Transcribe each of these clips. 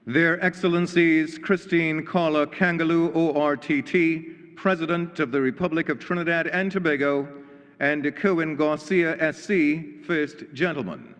Their Excellencies Christine Carla Kangaloo, ORTT, President of the Republic of Trinidad and Tobago, and Kerwin Garcia, SC, First Gentleman.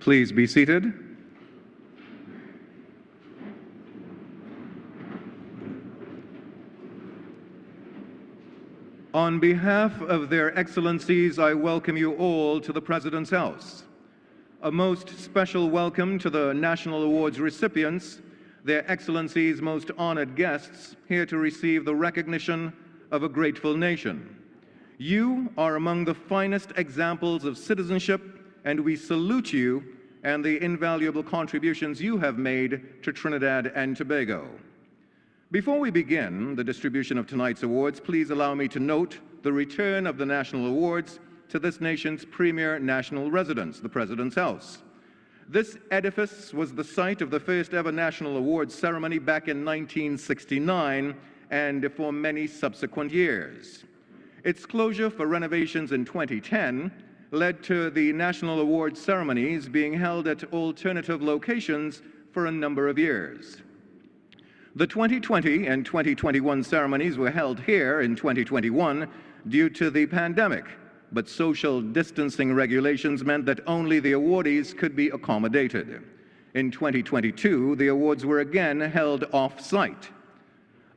Please be seated. On behalf of their Excellencies, I welcome you all to the President's House. A most special welcome to the National Awards recipients, their Excellencies' most honored guests, here to receive the recognition of a grateful nation. You are among the finest examples of citizenship, and we salute you and the invaluable contributions you have made to Trinidad and Tobago. Before we begin the distribution of tonight's awards, please allow me to note the return of the National Awards to this nation's premier national residence, the President's House. This edifice was the site of the first ever National Awards ceremony back in 1969 and for many subsequent years. Its closure for renovations in 2010 led to the National Awards ceremonies being held at alternative locations for a number of years. The 2020 and 2021 ceremonies were held here in 2021 due to the pandemic, but social distancing regulations meant that only the awardees could be accommodated. In 2022, the awards were again held off-site.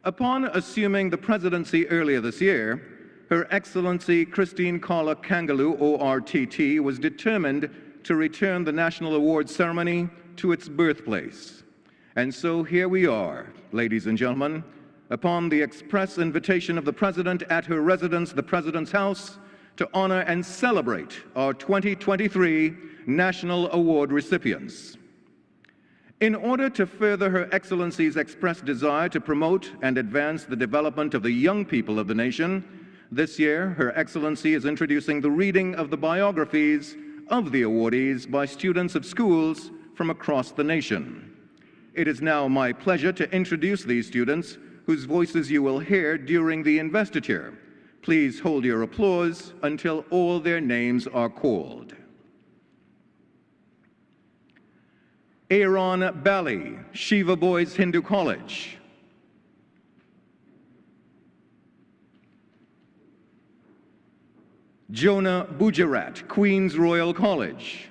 Upon assuming the presidency earlier this year, Her Excellency Christine Carla Kangaloo, ORTT, was determined to return the National Awards ceremony to its birthplace. And so here we are, ladies and gentlemen, upon the express invitation of the President at her residence, the President's House, to honor and celebrate our 2023 National Award recipients. In order to further Her Excellency's expressed desire to promote and advance the development of the young people of the nation, this year, Her Excellency is introducing the reading of the biographies of the awardees by students of schools from across the nation. It is now my pleasure to introduce these students, whose voices you will hear during the investiture. Please hold your applause until all their names are called. Aaron Bali, Shiva Boys Hindu College. Jonah Bujarat, Queen's Royal College.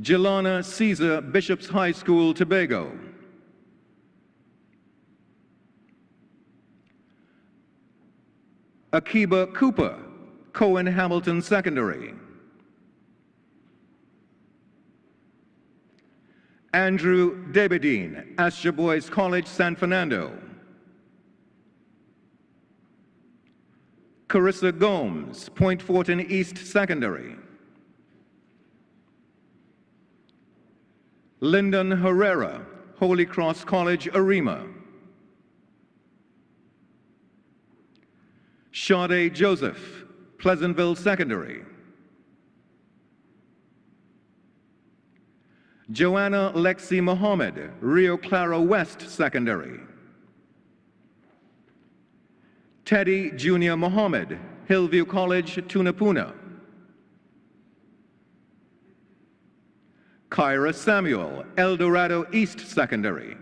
Jelana Caesar, Bishop's High School, Tobago. Akiba Cooper, Cohen Hamilton Secondary. Andrew Debedine, Astor Boys College, San Fernando. Carissa Gomes, Point Fortin East Secondary. Lyndon Herrera, Holy Cross College, Arima. Sade Joseph, Pleasantville Secondary. Joanna Lexi Mohammed, Rio Claro West Secondary. Teddy Junior Mohammed, Hillview College, Tunapuna. Kyra Samuel, El Dorado East Secondary.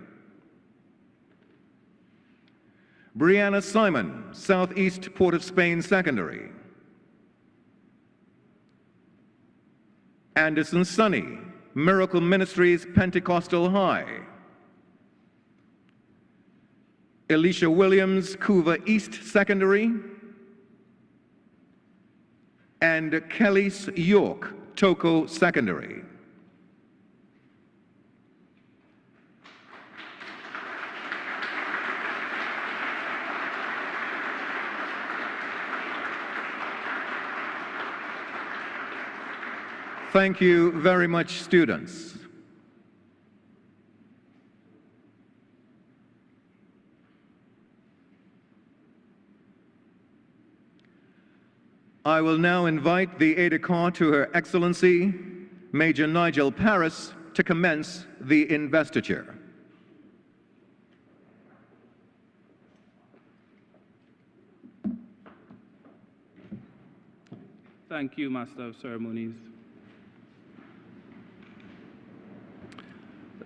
Brianna Simon, Southeast Port of Spain Secondary. Anderson Sonny, Miracle Ministries Pentecostal High. Elisha Williams, Couva East Secondary. And Kellys York, Toko Secondary. Thank you very much, students. I will now invite the aide-de-camp to Her Excellency, Major Nigel Paris, to commence the investiture. Thank you, Master of Ceremonies.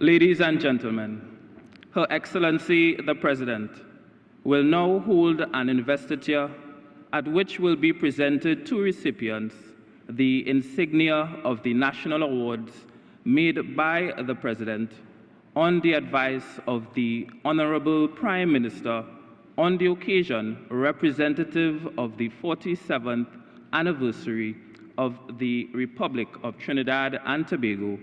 Ladies and gentlemen, Her Excellency the President will now hold an investiture at which will be presented to recipients the insignia of the national awards made by the President on the advice of the Honorable Prime Minister on the occasion representative of the 47th anniversary of the Republic of Trinidad and Tobago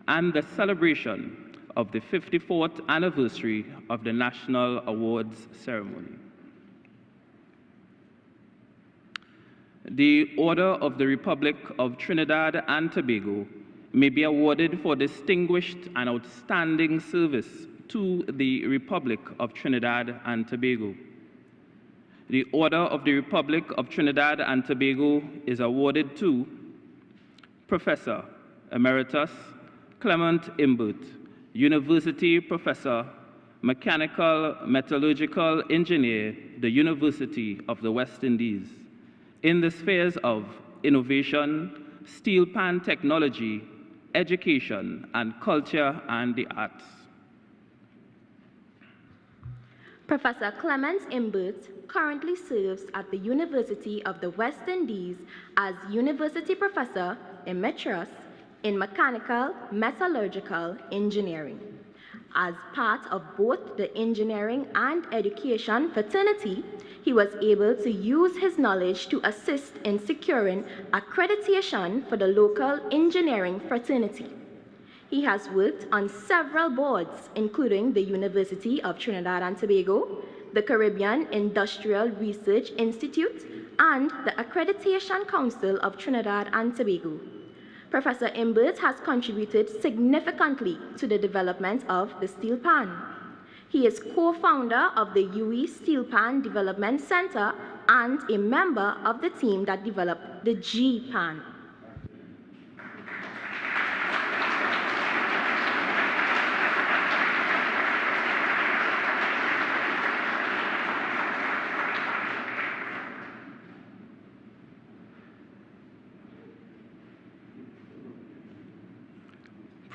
and the celebration of the 54th anniversary of the National Awards Ceremony. The Order of the Republic of Trinidad and Tobago may be awarded for distinguished and outstanding service to the Republic of Trinidad and Tobago. The Order of the Republic of Trinidad and Tobago is awarded to Professor Emeritus Clement Imbert, University Professor, Mechanical Metallurgical Engineer, the University of the West Indies, in the spheres of innovation, steel pan technology, education, and culture and the arts. Professor Clement Imbert currently serves at the University of the West Indies as University Professor Emeritus in Mechanical Metallurgical Engineering. As part of both the engineering and education fraternity, he was able to use his knowledge to assist in securing accreditation for the local engineering fraternity. He has worked on several boards, including the University of Trinidad and Tobago, the Caribbean Industrial Research Institute, and the Accreditation Council of Trinidad and Tobago. Professor Imbert has contributed significantly to the development of the steel pan. He is co-founder of the UE Steel Pan Development Center and a member of the team that developed the G-Pan.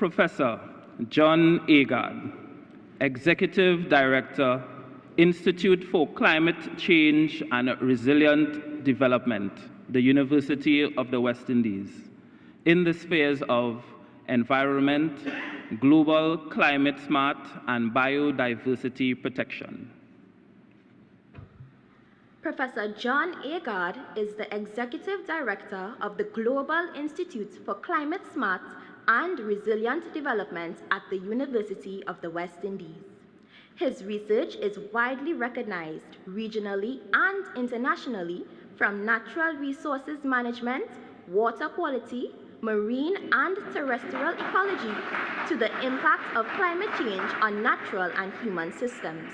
Professor John Agard, Executive Director, Institute for Climate Change and Resilient Development, the University of the West Indies, in the spheres of environment, global climate smart, and biodiversity protection. Professor John Agard is the Executive Director of the Global Institute for Climate Smart and resilient development at the University of the West Indies. His research is widely recognized regionally and internationally, from natural resources management, water quality, marine and terrestrial ecology, to the impact of climate change on natural and human systems.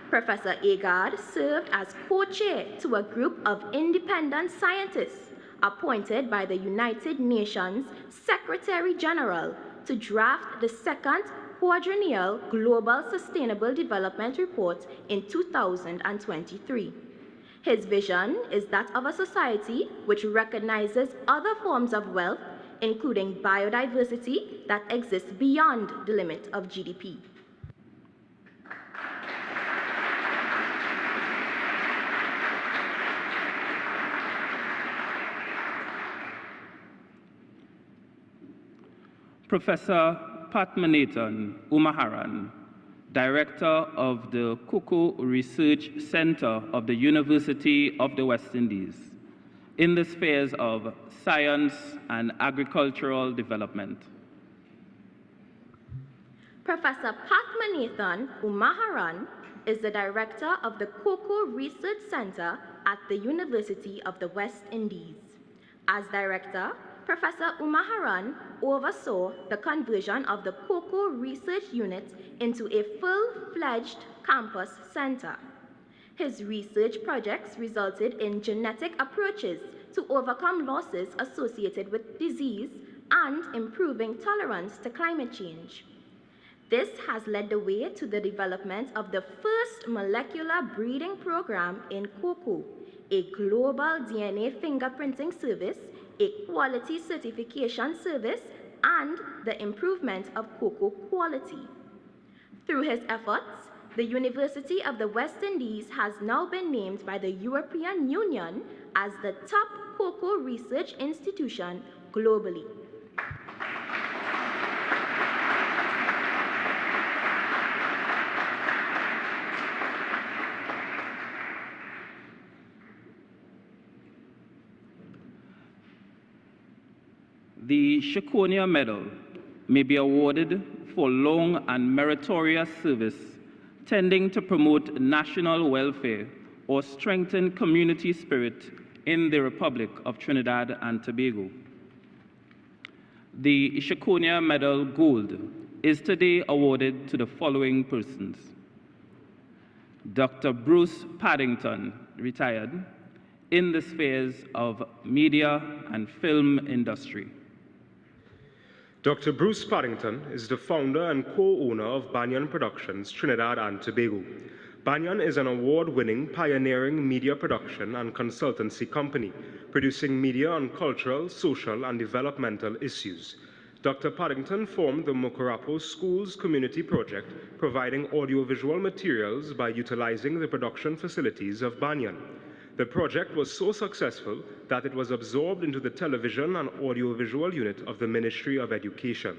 Professor Agard served as co-chair to a group of independent scientists appointed by the United Nations Secretary-General to draft the second quadrennial Global Sustainable Development Report in 2023. His vision is that of a society which recognizes other forms of wealth, including biodiversity, that exists beyond the limit of GDP. Professor Padmanathan Umaharan, Director of the Cocoa Research Center of the University of the West Indies, in the spheres of science and agricultural development. Professor Padmanathan Umaharan is the Director of the Cocoa Research Center at the University of the West Indies. As Director, Professor Umaharan oversaw the conversion of the Cocoa Research Unit into a full-fledged campus center. His research projects resulted in genetic approaches to overcome losses associated with disease and improving tolerance to climate change. This has led the way to the development of the first molecular breeding program in cocoa, a global DNA fingerprinting service, a quality certification service, and the improvement of cocoa quality. Through his efforts, the University of the West Indies has now been named by the European Union as the top cocoa research institution globally. The Shikonia Medal may be awarded for long and meritorious service tending to promote national welfare or strengthen community spirit in the Republic of Trinidad and Tobago. The Shikonia Medal Gold is today awarded to the following persons: Dr. Bruce Paddington, retired, in the spheres of media and film industry. Dr. Bruce Paddington is the founder and co-owner of Banyan Productions, Trinidad and Tobago. Banyan is an award-winning, pioneering media production and consultancy company, producing media on cultural, social, and developmental issues. Dr. Paddington formed the Mokarapo Schools Community Project, providing audiovisual materials by utilizing the production facilities of Banyan. The project was so successful that it was absorbed into the television and audiovisual unit of the Ministry of Education.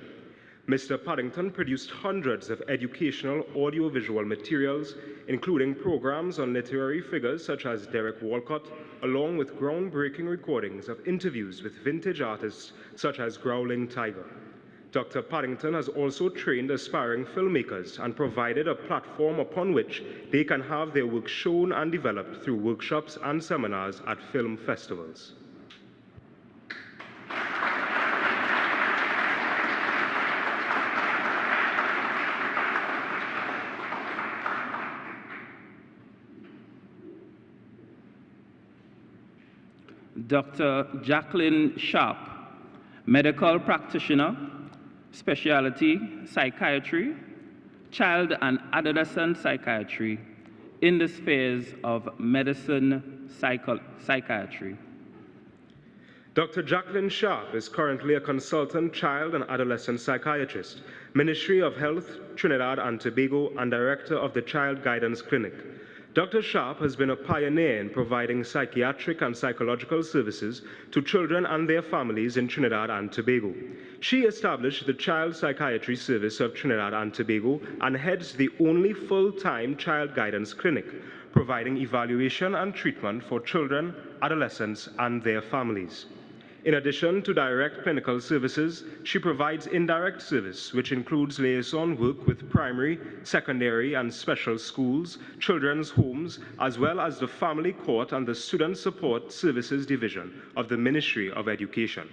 Mr. Paddington produced hundreds of educational audiovisual materials, including programs on literary figures such as Derek Walcott, along with groundbreaking recordings of interviews with vintage artists such as Growling Tiger. Dr. Paddington has also trained aspiring filmmakers and provided a platform upon which they can have their work shown and developed through workshops and seminars at film festivals. Dr. Jacqueline Sharp, medical practitioner, specialty psychiatry, child and adolescent psychiatry, in the spheres of medicine psychiatry. Dr. Jacqueline Sharp is currently a consultant child and adolescent psychiatrist, Ministry of Health, Trinidad and Tobago, and director of the Child Guidance Clinic. Dr. Sharp has been a pioneer in providing psychiatric and psychological services to children and their families in Trinidad and Tobago. She established the Child Psychiatry Service of Trinidad and Tobago and heads the only full-time child guidance clinic, providing evaluation and treatment for children, adolescents, and their families. In addition to direct clinical services, she provides indirect service, which includes liaison work with primary, secondary, and special schools, children's homes, as well as the Family Court and the Student Support Services Division of the Ministry of Education.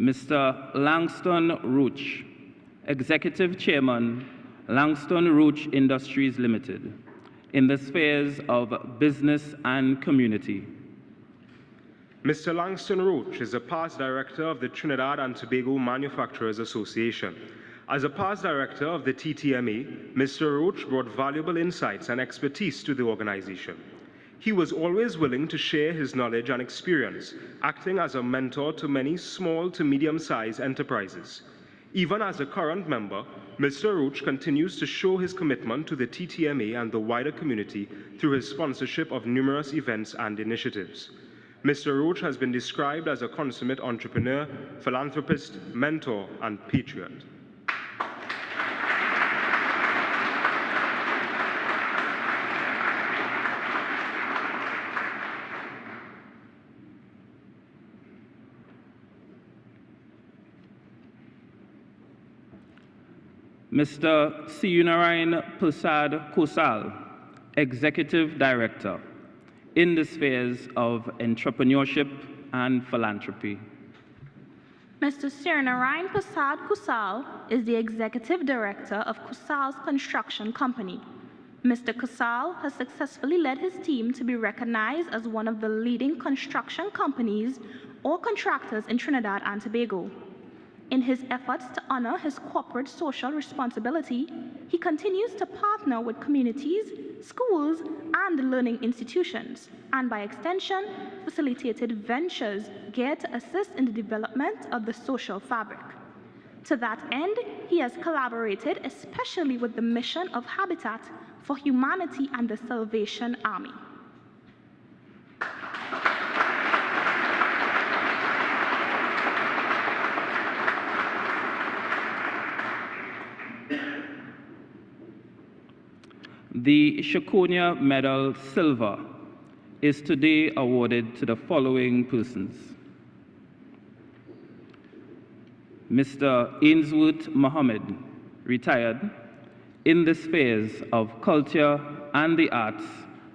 Mr. Langston Roach, Executive Chairman, Langston Roach Industries Limited, in the spheres of business and community. Mr. Langston Roach is a past director of the Trinidad and Tobago Manufacturers Association. As a past director of the TTMA, Mr. Roach brought valuable insights and expertise to the organization. He was always willing to share his knowledge and experience, acting as a mentor to many small to medium-sized enterprises. Even as a current member, Mr. Roach continues to show his commitment to the TTMA and the wider community through his sponsorship of numerous events and initiatives. Mr. Roach has been described as a consummate entrepreneur, philanthropist, mentor, and patriot. Mr. Siyunarayan Prasad Kosal, Executive Director, in the spheres of entrepreneurship and philanthropy. Mr. Siyunarayan Prasad Kosal is the Executive Director of Kosal's Construction Company. Mr. Kosal has successfully led his team to be recognized as one of the leading construction companies or contractors in Trinidad and Tobago. In his efforts to honor his corporate social responsibility, he continues to partner with communities, schools, and learning institutions, and by extension, facilitated ventures geared to assist in the development of the social fabric. To that end, he has collaborated especially with the mission of Habitat for Humanity and the Salvation Army. The Shakonia Medal Silver is today awarded to the following persons: Mr. Ainsworth Mohammed, retired, in the spheres of culture and the arts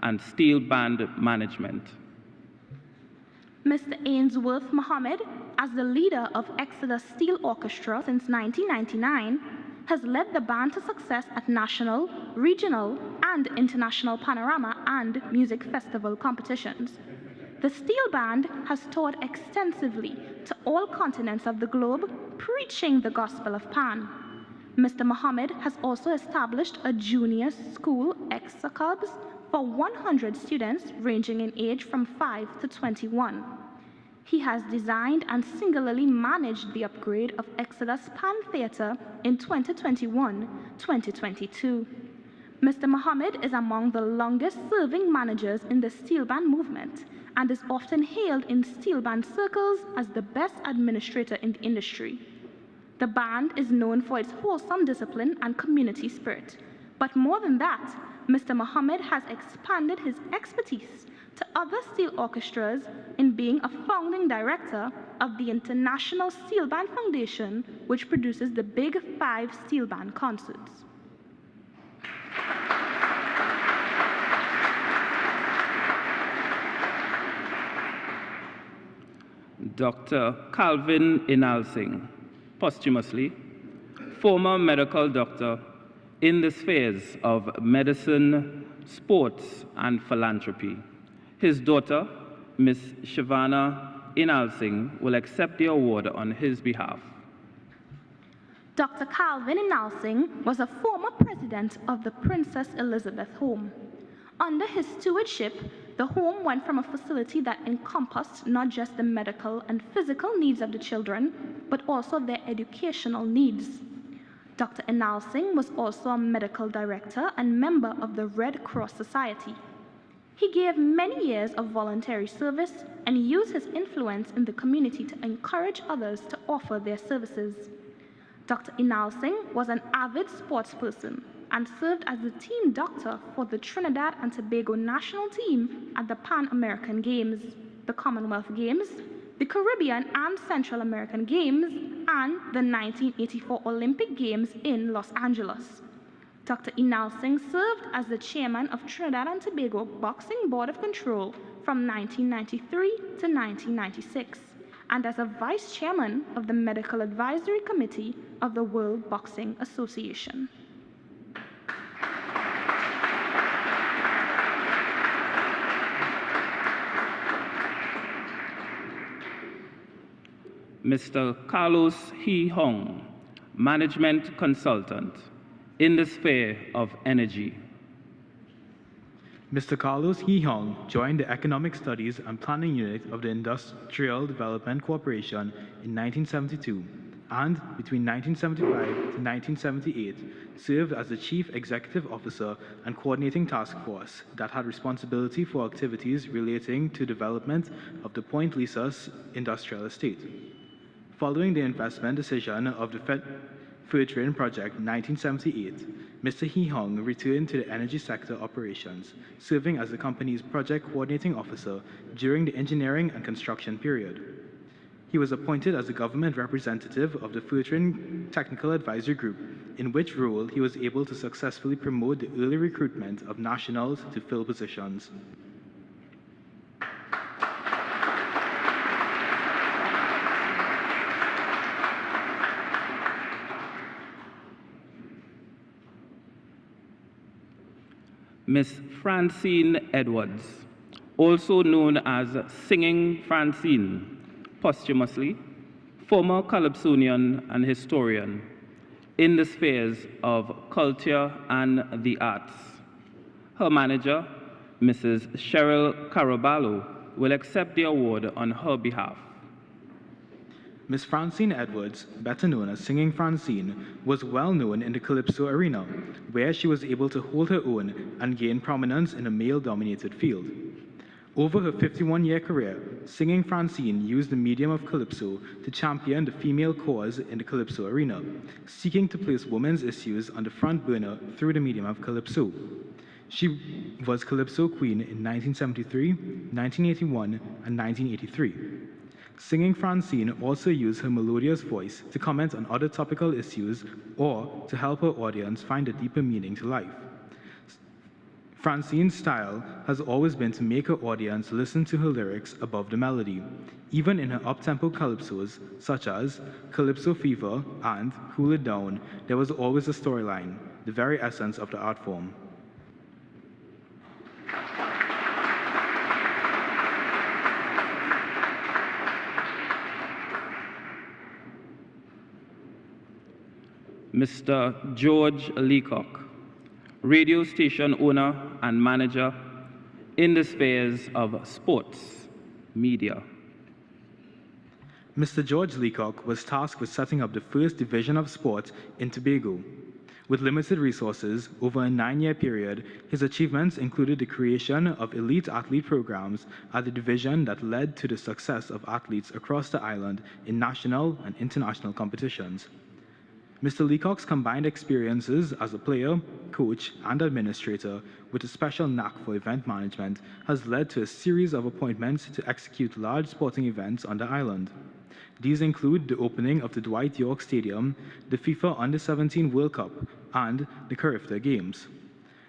and steel band management. Mr. Ainsworth Mohammed, as the leader of Exodus Steel Orchestra since 1999, has led the band to success at national, regional, and international panorama and music festival competitions. The steel band has toured extensively to all continents of the globe, preaching the gospel of Pan. Mr. Mohammed has also established a junior school extra clubs for 100 students ranging in age from 5 to 21. He has designed and singularly managed the upgrade of Exodus Pan Theatre in 2021-2022. Mr. Mohammed is among the longest-serving managers in the steel band movement and is often hailed in steel band circles as the best administrator in the industry. The band is known for its wholesome discipline and community spirit. But more than that, Mr. Mohammed has expanded his expertise to other steel orchestras in being a founding director of the International Steel Band Foundation, which produces the Big Five steel band concerts. Dr. Calvin Inalsing, posthumously, former medical doctor in the spheres of medicine, sports, and philanthropy. His daughter, Ms. Shavana Inalsing, will accept the award on his behalf. Dr. Calvin Inalsing was a former president of the Princess Elizabeth Home. Under his stewardship, the home went from a facility that encompassed not just the medical and physical needs of the children, but also their educational needs. Dr. Inalsing was also a medical director and member of the Red Cross Society. He gave many years of voluntary service, and use his influence in the community to encourage others to offer their services. Dr. Inal Singh was an avid sports person and served as the team doctor for the Trinidad and Tobago national team at the Pan American Games, the Commonwealth Games, the Caribbean and Central American Games, and the 1984 Olympic Games in Los Angeles. Dr. Inal Singh served as the chairman of Trinidad and Tobago Boxing Board of Control from 1993 to 1996, and as a vice chairman of the Medical Advisory Committee of the World Boxing Association. Mr. Carlos He Hong, Management Consultant in the sphere of energy. Mr. Carlos He Hong joined the Economic Studies and Planning Unit of the Industrial Development Corporation in 1972 and between 1975 to 1978 served as the Chief Executive Officer and Coordinating Task Force that had responsibility for activities relating to development of the Point Lisa Industrial Estate. Following the investment decision of the Fur Train Project in 1978, Mr. He Hong returned to the energy sector operations, serving as the company's project coordinating officer during the engineering and construction period. He was appointed as the government representative of the Fur Train Technical Advisory Group, in which role he was able to successfully promote the early recruitment of nationals to fill positions. Miss Francine Edwards, also known as Singing Francine, posthumously, former Calypsonian and historian in the spheres of culture and the arts. Her manager, Mrs. Cheryl Caraballo, will accept the award on her behalf. Miss Francine Edwards, better known as Singing Francine, was well known in the Calypso arena, where she was able to hold her own and gain prominence in a male-dominated field. Over her 51-year career, Singing Francine used the medium of Calypso to champion the female cause in the Calypso arena, seeking to place women's issues on the front burner through the medium of Calypso. She was Calypso Queen in 1973, 1981, and 1983. Singing Francine also used her melodious voice to comment on other topical issues or to help her audience find a deeper meaning to life. Francine's style has always been to make her audience listen to her lyrics above the melody, even in her up-tempo calypsos, such as Calypso Fever and Cool It Down. There was always a storyline, the very essence of the art form. Mr. George Leacock, radio station owner and manager in the spheres of sports, media. Mr. George Leacock was tasked with setting up the first division of sport in Tobago. With limited resources over a 9-year period, his achievements included the creation of elite athlete programs at the division that led to the success of athletes across the island in national and international competitions. Mr. Leacock's combined experiences as a player, coach, and administrator with a special knack for event management has led to a series of appointments to execute large sporting events on the island. These include the opening of the Dwight York Stadium, the FIFA Under-17 World Cup, and the Carifta Games.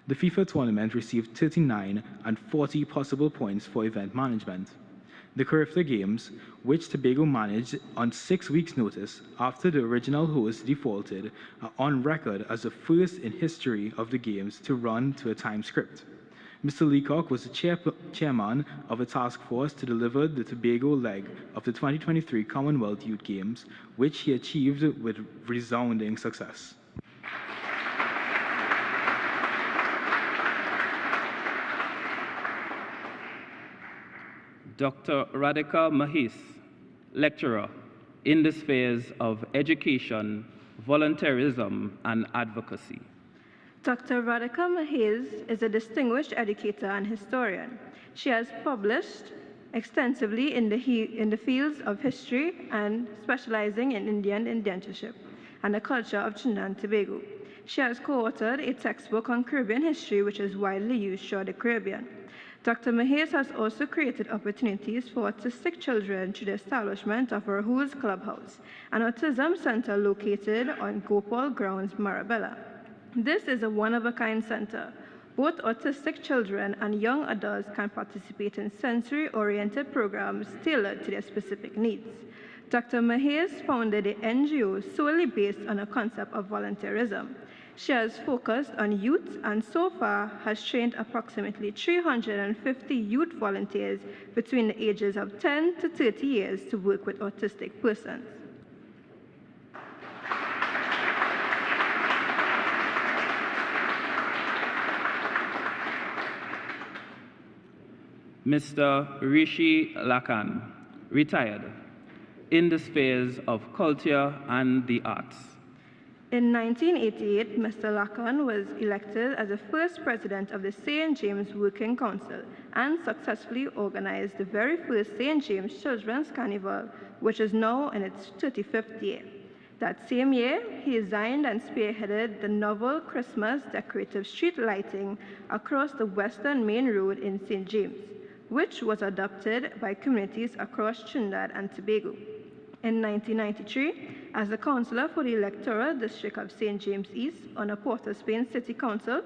The FIFA tournament received 39 and 40 possible points for event management. The Carifta Games, which Tobago managed on 6 weeks' notice after the original host defaulted, are on record as the first in history of the Games to run to a time script. Mr. Leacock was the chairman of a task force to deliver the Tobago leg of the 2023 Commonwealth Youth Games, which he achieved with resounding success. Dr. Radhika Mahis, lecturer in the spheres of education, volunteerism, and advocacy. Dr. Radhika Mahis is a distinguished educator and historian. She has published extensively in the fields of history and specializing in Indian indentureship and the culture of Trinidad and Tobago. She has co-authored a textbook on Caribbean history, which is widely used throughout the Caribbean. Dr. Mahiz has also created opportunities for autistic children through the establishment of Rahul's Clubhouse, an autism center located on Gopal Grounds, Marabella. This is a one-of-a-kind center. Both autistic children and young adults can participate in sensory-oriented programs tailored to their specific needs. Dr. Mahiz founded the NGO solely based on a concept of volunteerism. She has focused on youth and so far has trained approximately 350 youth volunteers between the ages of 10 to 30 years to work with autistic persons. Mr. Rishi Lakan, retired, in the spheres of culture and the arts. In 1988, Mr. Lakan was elected as the first president of the St. James Working Council and successfully organized the very first St. James Children's Carnival, which is now in its 35th year. That same year, he designed and spearheaded the novel Christmas decorative street lighting across the Western Main Road in St. James, which was adopted by communities across Trinidad and Tobago. In 1993, as the councillor for the electoral district of St. James East on a Port of Spain City Council,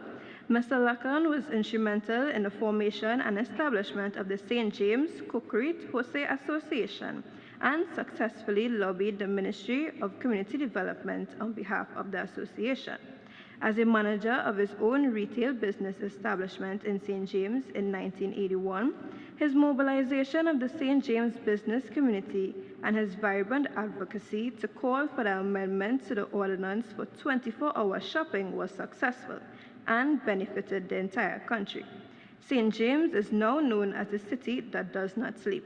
Mr. Lakan was instrumental in the formation and establishment of the St. James Cookery Jose Association and successfully lobbied the Ministry of Community Development on behalf of the association. As a manager of his own retail business establishment in St. James in 1981, his mobilization of the St. James business community and his vibrant advocacy to call for the amendment to the ordinance for 24-hour shopping was successful and benefited the entire country. St. James is now known as a city that does not sleep.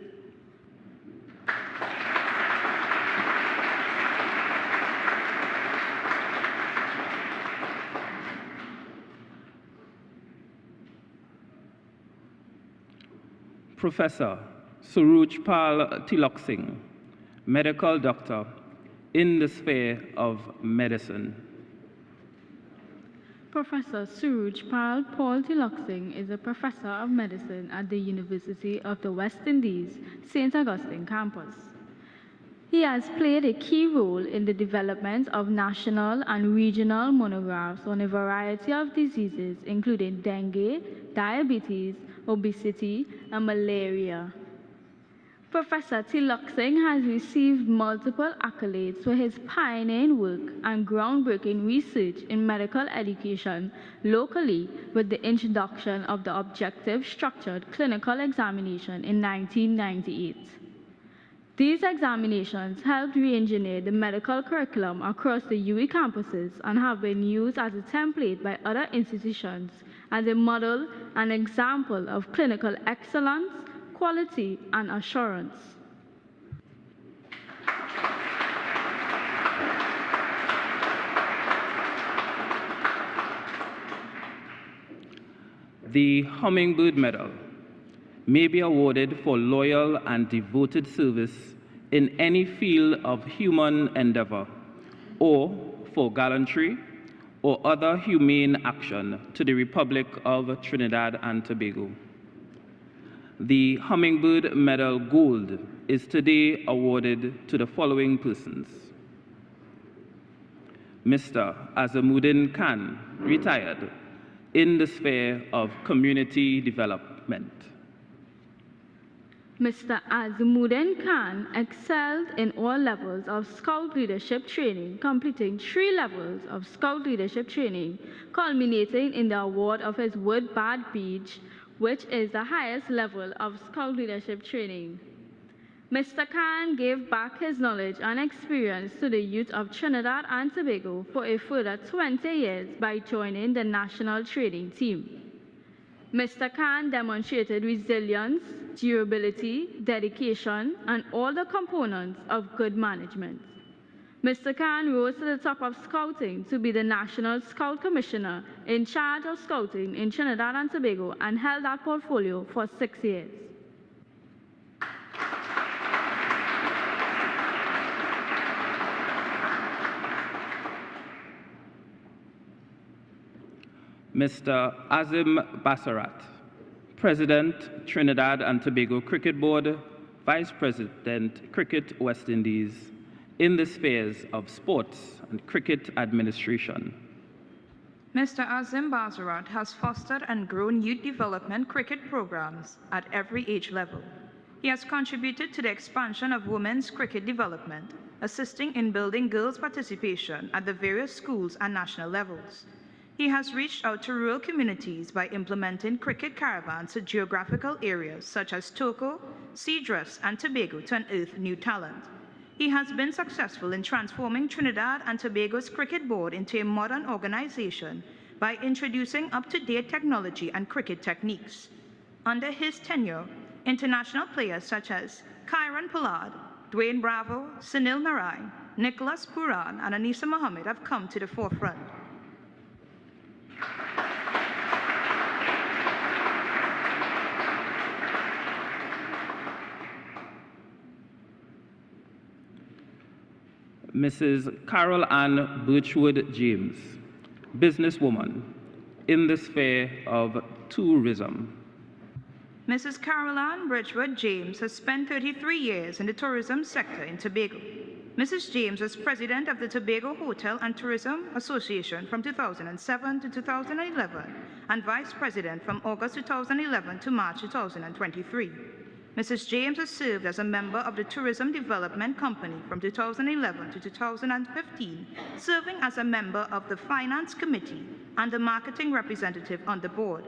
Professor Suraj Pal Tilak Singh, medical doctor in the sphere of medicine. Professor Suraj Pal Tilak Singh is a professor of medicine at the University of the West Indies, St. Augustine campus. He has played a key role in the development of national and regional monographs on a variety of diseases, including dengue, diabetes, obesity, and malaria. Professor Tilak Singh has received multiple accolades for his pioneering work and groundbreaking research in medical education locally with the introduction of the objective structured clinical examination in 1998. These examinations helped re-engineer the medical curriculum across the UE campuses and have been used as a template by other institutions as a model and example of clinical excellence, quality, and assurance. The Hummingbird Medal may be awarded for loyal and devoted service in any field of human endeavor, or for gallantry or other humane action to the Republic of Trinidad and Tobago. The Hummingbird Medal Gold is today awarded to the following persons: Mr. Azamuddin Khan, retired, in the sphere of community development. Mr. Azamuddin Khan excelled in all levels of Scout leadership training, completing 3 levels of Scout leadership training, culminating in the award of his Wood Bad Beach, which is the highest level of Scout leadership training. Mr. Khan gave back his knowledge and experience to the youth of Trinidad and Tobago for a further 20 years by joining the national training team. Mr. Khan demonstrated resilience, durability, dedication, and all the components of good management. Mr. Khan rose to the top of Scouting to be the National Scout Commissioner in charge of Scouting in Trinidad and Tobago and held that portfolio for 6 years. Mr. Azim Bassarat, President, Trinidad and Tobago Cricket Board, Vice President, Cricket West Indies, in the spheres of sports and cricket administration. Mr. Azim Basarat has fostered and grown youth development cricket programs at every age level. He has contributed to the expansion of women's cricket development, assisting in building girls' participation at the various schools and national levels. He has reached out to rural communities by implementing cricket caravans to geographical areas such as Togo, Cedros, and Tobago to unearth new talent. He has been successful in transforming Trinidad and Tobago's cricket board into a modern organization by introducing up-to-date technology and cricket techniques. Under his tenure, international players such as Kyron Pollard, Dwayne Bravo, Sunil Narain, Nicholas Puran, and Anisa Mohammed have come to the forefront. Mrs. Carol Ann Birchwood James, businesswoman in the sphere of tourism. Mrs. Caroline Birchwood James has spent 33 years in the tourism sector in Tobago. Mrs. James was president of the Tobago Hotel and Tourism Association from 2007 to 2011 and vice president from August 2011 to March 2023. Mrs. James has served as a member of the Tourism Development Company from 2011 to 2015, serving as a member of the Finance Committee and the marketing representative on the board.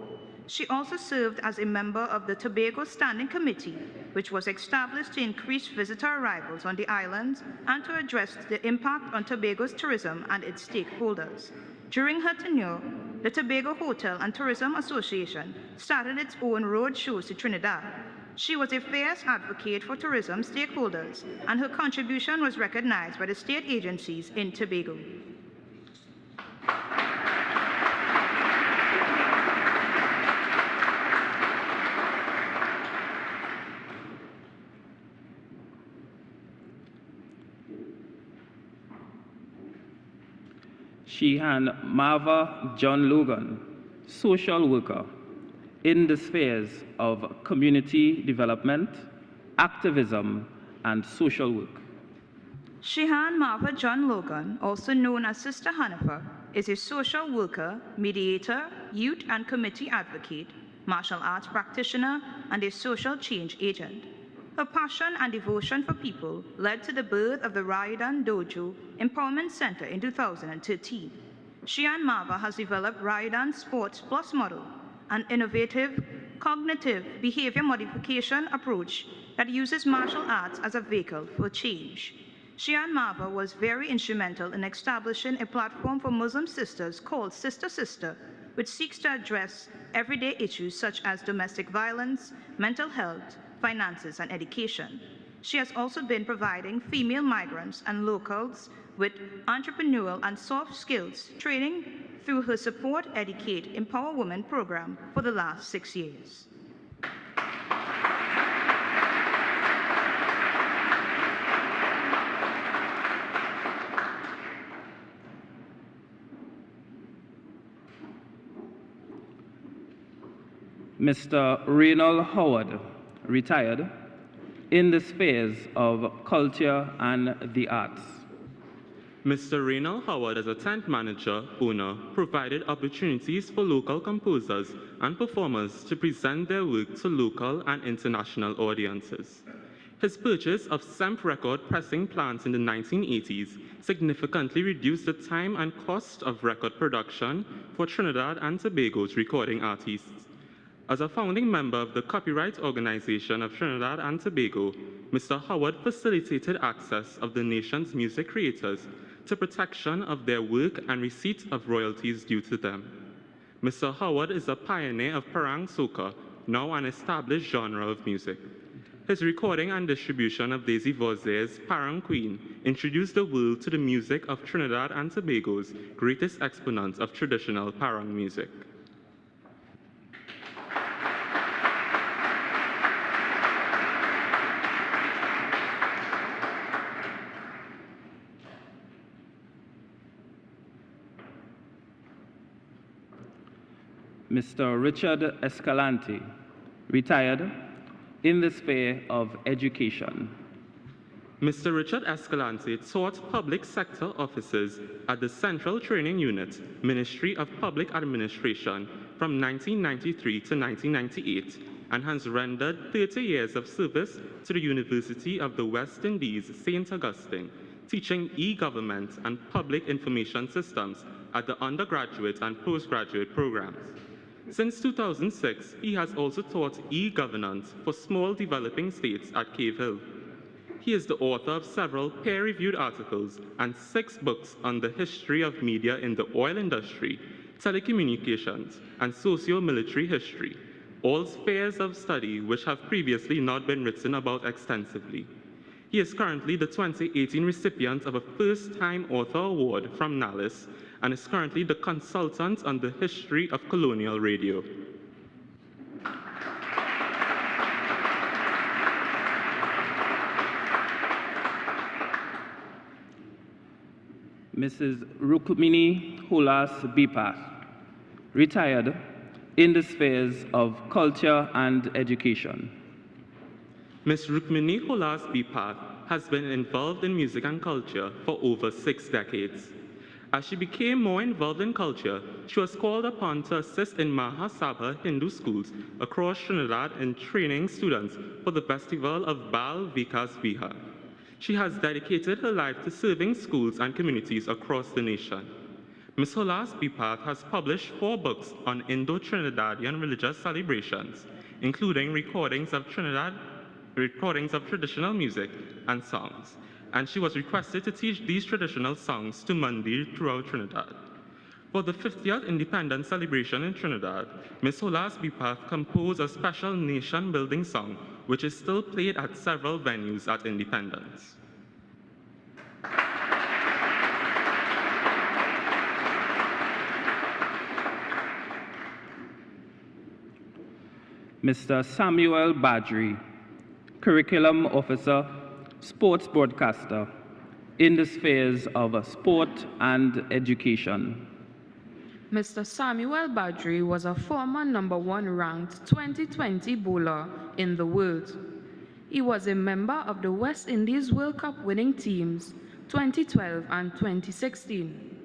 She also served as a member of the Tobago Standing Committee, which was established to increase visitor arrivals on the islands and to address the impact on Tobago's tourism and its stakeholders. During her tenure, the Tobago Hotel and Tourism Association started its own road shows to Trinidad. She was a fierce advocate for tourism stakeholders, and her contribution was recognized by the state agencies in Tobago. Shehan Marva John Logan, social worker in the spheres of community development, activism, and social work. Shehan Marva John Logan, also known as Sister Hanifa, is a social worker, mediator, youth and committee advocate, martial arts practitioner, and a social change agent. Her passion and devotion for people led to the birth of the Raidan Dojo Empowerment Center in 2013. Shehan Marva has developed Raidan Sports Plus model, an innovative, cognitive behavior modification approach that uses martial arts as a vehicle for change. Shehan Marva was very instrumental in establishing a platform for Muslim sisters called Sister Sister, which seeks to address everyday issues such as domestic violence, mental health, finances, and education. She has also been providing female migrants and locals with entrepreneurial and soft skills training through her Support, Educate, Empower Women program for the last 6 years. Mr. Reynald Howard, retired, in the spheres of culture and the arts. Mr. Reynald Howard, as a tent manager, owner, provided opportunities for local composers and performers to present their work to local and international audiences. His purchase of SEMP record pressing plants in the 1980s significantly reduced the time and cost of record production for Trinidad and Tobago's recording artists. As a founding member of the Copyright Organization of Trinidad and Tobago, Mr. Howard facilitated access of the nation's music creators to protection of their work and receipt of royalties due to them. Mr. Howard is a pioneer of Parang Soca, now an established genre of music. His recording and distribution of Daisy Voze's Parang Queen introduced the world to the music of Trinidad and Tobago's greatest exponent of traditional Parang music. Mr. Richard Escalante, retired, in the sphere of education. Mr. Richard Escalante taught public sector officers at the Central Training Unit, Ministry of Public Administration from 1993 to 1998 and has rendered 30 years of service to the University of the West Indies, St. Augustine, teaching e-government and public information systems at the undergraduate and postgraduate programs. Since 2006, he has also taught e-governance for small developing states at Cave Hill. He is the author of several peer-reviewed articles and 6 books on the history of media in the oil industry, telecommunications, and socio-military history, all spheres of study which have previously not been written about extensively. He is currently the 2018 recipient of a First-Time Author Award from NALIS and is currently the consultant on the history of colonial radio. Mrs. Rukmini Hulas Bipath, retired, in the spheres of culture and education. Ms. Rukmini Hulas Bipath has been involved in music and culture for over 6 decades. As she became more involved in culture, she was called upon to assist in Mahasabha Hindu schools across Trinidad in training students for the festival of Bal Vikas Vihar. She has dedicated her life to serving schools and communities across the nation. Ms. Hulas Bipath has published 4 books on Indo-Trinidadian religious celebrations, including recordings of traditional music and songs, and she was requested to teach these traditional songs to Mandir throughout Trinidad. For the 50th independence celebration in Trinidad, Ms. Hulas Bipath composed a special nation-building song, which is still played at several venues at Independence. Mr. Samuel Badri, Curriculum Officer, Sports Broadcaster, in the spheres of sport and education. Mr. Samuel Badri was a former #1 ranked 2020 bowler in the world. He was a member of the West Indies World Cup winning teams 2012 and 2016.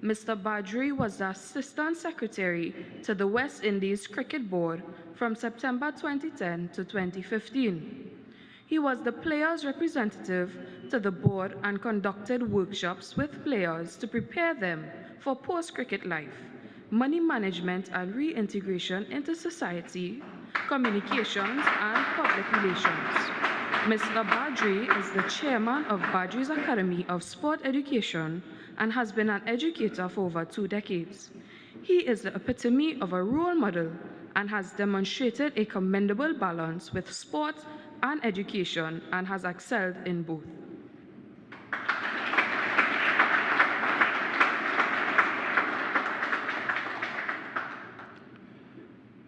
Mr. Badri was the Assistant Secretary to the West Indies Cricket Board from September 2010 to 2015. He was the players' representative to the board and conducted workshops with players to prepare them for post-cricket life, money management and reintegration into society, communications and public relations. Mr. Badri is the chairman of Badri's Academy of Sport Education and has been an educator for over 2 decades. He is the epitome of a role model and has demonstrated a commendable balance with sport and education and has excelled in both.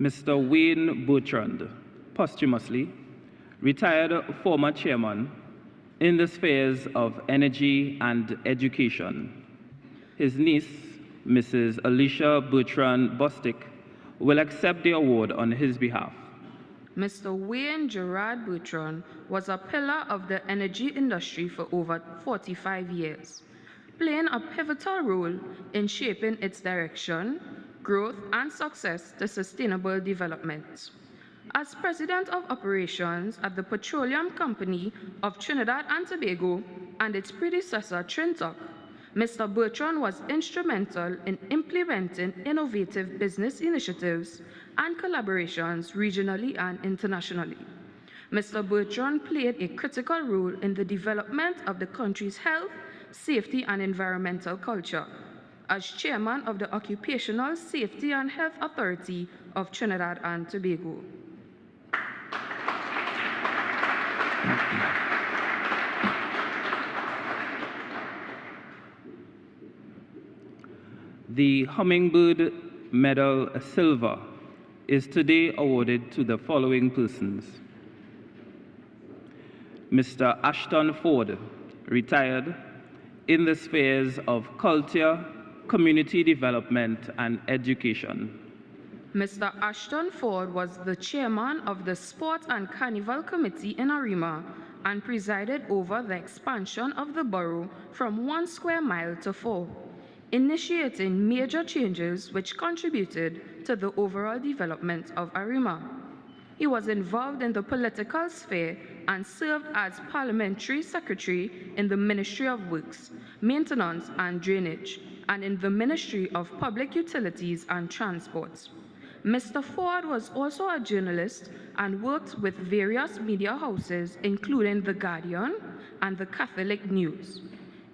Mr. Wayne Bertrand, posthumously, retired former chairman in the spheres of energy and education. His niece, Mrs. Alicia Bertrand Bostic, will accept the award on his behalf. Mr. Wayne Gerard Bertrand was a pillar of the energy industry for over 45 years, playing a pivotal role in shaping its direction, growth, and success to sustainable development. As President of Operations at the Petroleum Company of Trinidad and Tobago and its predecessor, Trintoc, Mr. Bertrand was instrumental in implementing innovative business initiatives and collaborations regionally and internationally. Mr. Bertrand played a critical role in the development of the country's health, safety, and environmental culture. As chairman of the Occupational Safety and Health Authority of Trinidad and Tobago. The Hummingbird Medal Silver is today awarded to the following persons: Mr. Ashton Ford, retired, in the spheres of culture, community development, and education. Mr. Ashton Ford was the chairman of the Sport and Carnival Committee in Arima and presided over the expansion of the borough from 1 square mile to 4, initiating major changes which contributed to the overall development of Arima. He was involved in the political sphere and served as parliamentary secretary in the Ministry of Works, Maintenance and Drainage, and in the Ministry of Public Utilities and Transport. Mr. Ford was also a journalist and worked with various media houses, including The Guardian and The Catholic News.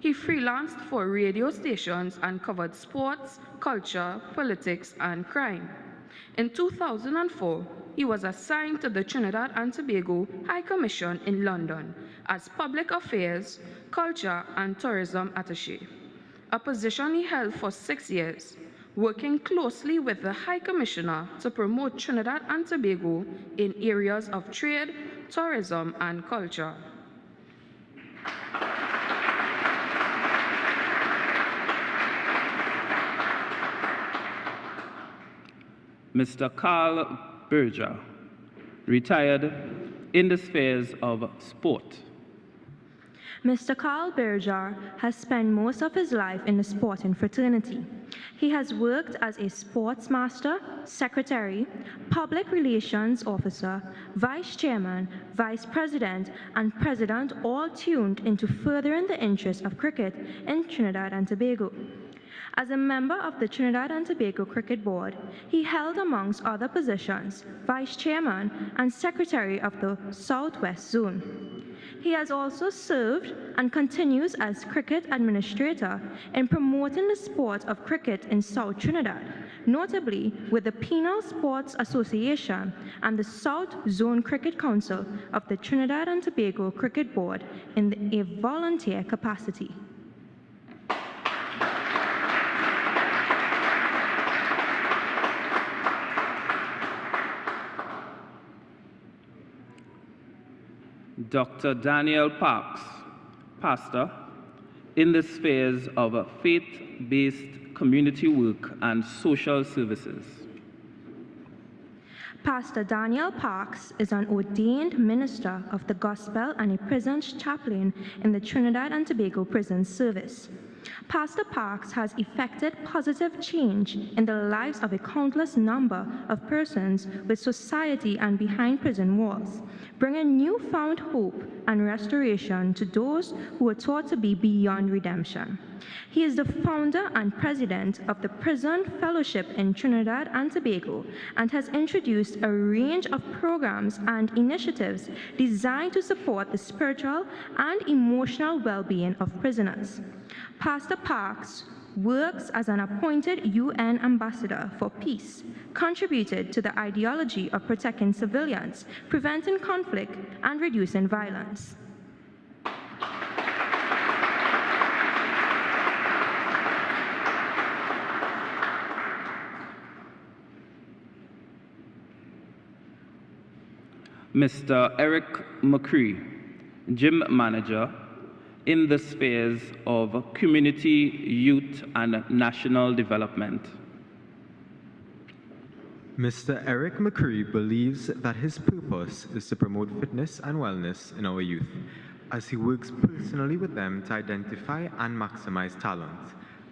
He freelanced for radio stations and covered sports, culture, politics, and crime. In 2004, he was assigned to the Trinidad and Tobago High Commission in London as Public Affairs, Culture, and Tourism Attaché, a position he held for 6 years, working closely with the High Commissioner to promote Trinidad and Tobago in areas of trade, tourism, and culture. Mr. Carl Berger, retired in the spheres of sport. Mr. Carl Berger has spent most of his life in the sporting fraternity. He has worked as a sports master, secretary, public relations officer, vice chairman, vice president, and president, all tuned into furthering the interests of cricket in Trinidad and Tobago. As a member of the Trinidad and Tobago Cricket Board, he held, amongst other positions, vice chairman and secretary of the Southwest Zone. He has also served and continues as cricket administrator in promoting the sport of cricket in South Trinidad, notably with the Penal Sports Association and the South Zone Cricket Council of the Trinidad and Tobago Cricket Board in a volunteer capacity. Dr. Daniel Parks, pastor in the spheres of faith-based community work and social services. Pastor Daniel Parks is an ordained minister of the gospel and a prison chaplain in the Trinidad and Tobago Prison Service. Pastor Parks has effected positive change in the lives of a countless number of persons with society and behind prison walls, bringing newfound hope and restoration to those who were thought to be beyond redemption. He is the founder and president of the Prison Fellowship in Trinidad and Tobago and has introduced a range of programs and initiatives designed to support the spiritual and emotional well-being of prisoners. Pastor Parks works as an appointed UN ambassador for peace, contributed to the ideology of protecting civilians, preventing conflict, and reducing violence. Mr. Eric McCree, gym manager in the spheres of community, youth, and national development. Mr. Eric McCree believes that his purpose is to promote fitness and wellness in our youth, as he works personally with them to identify and maximize talent,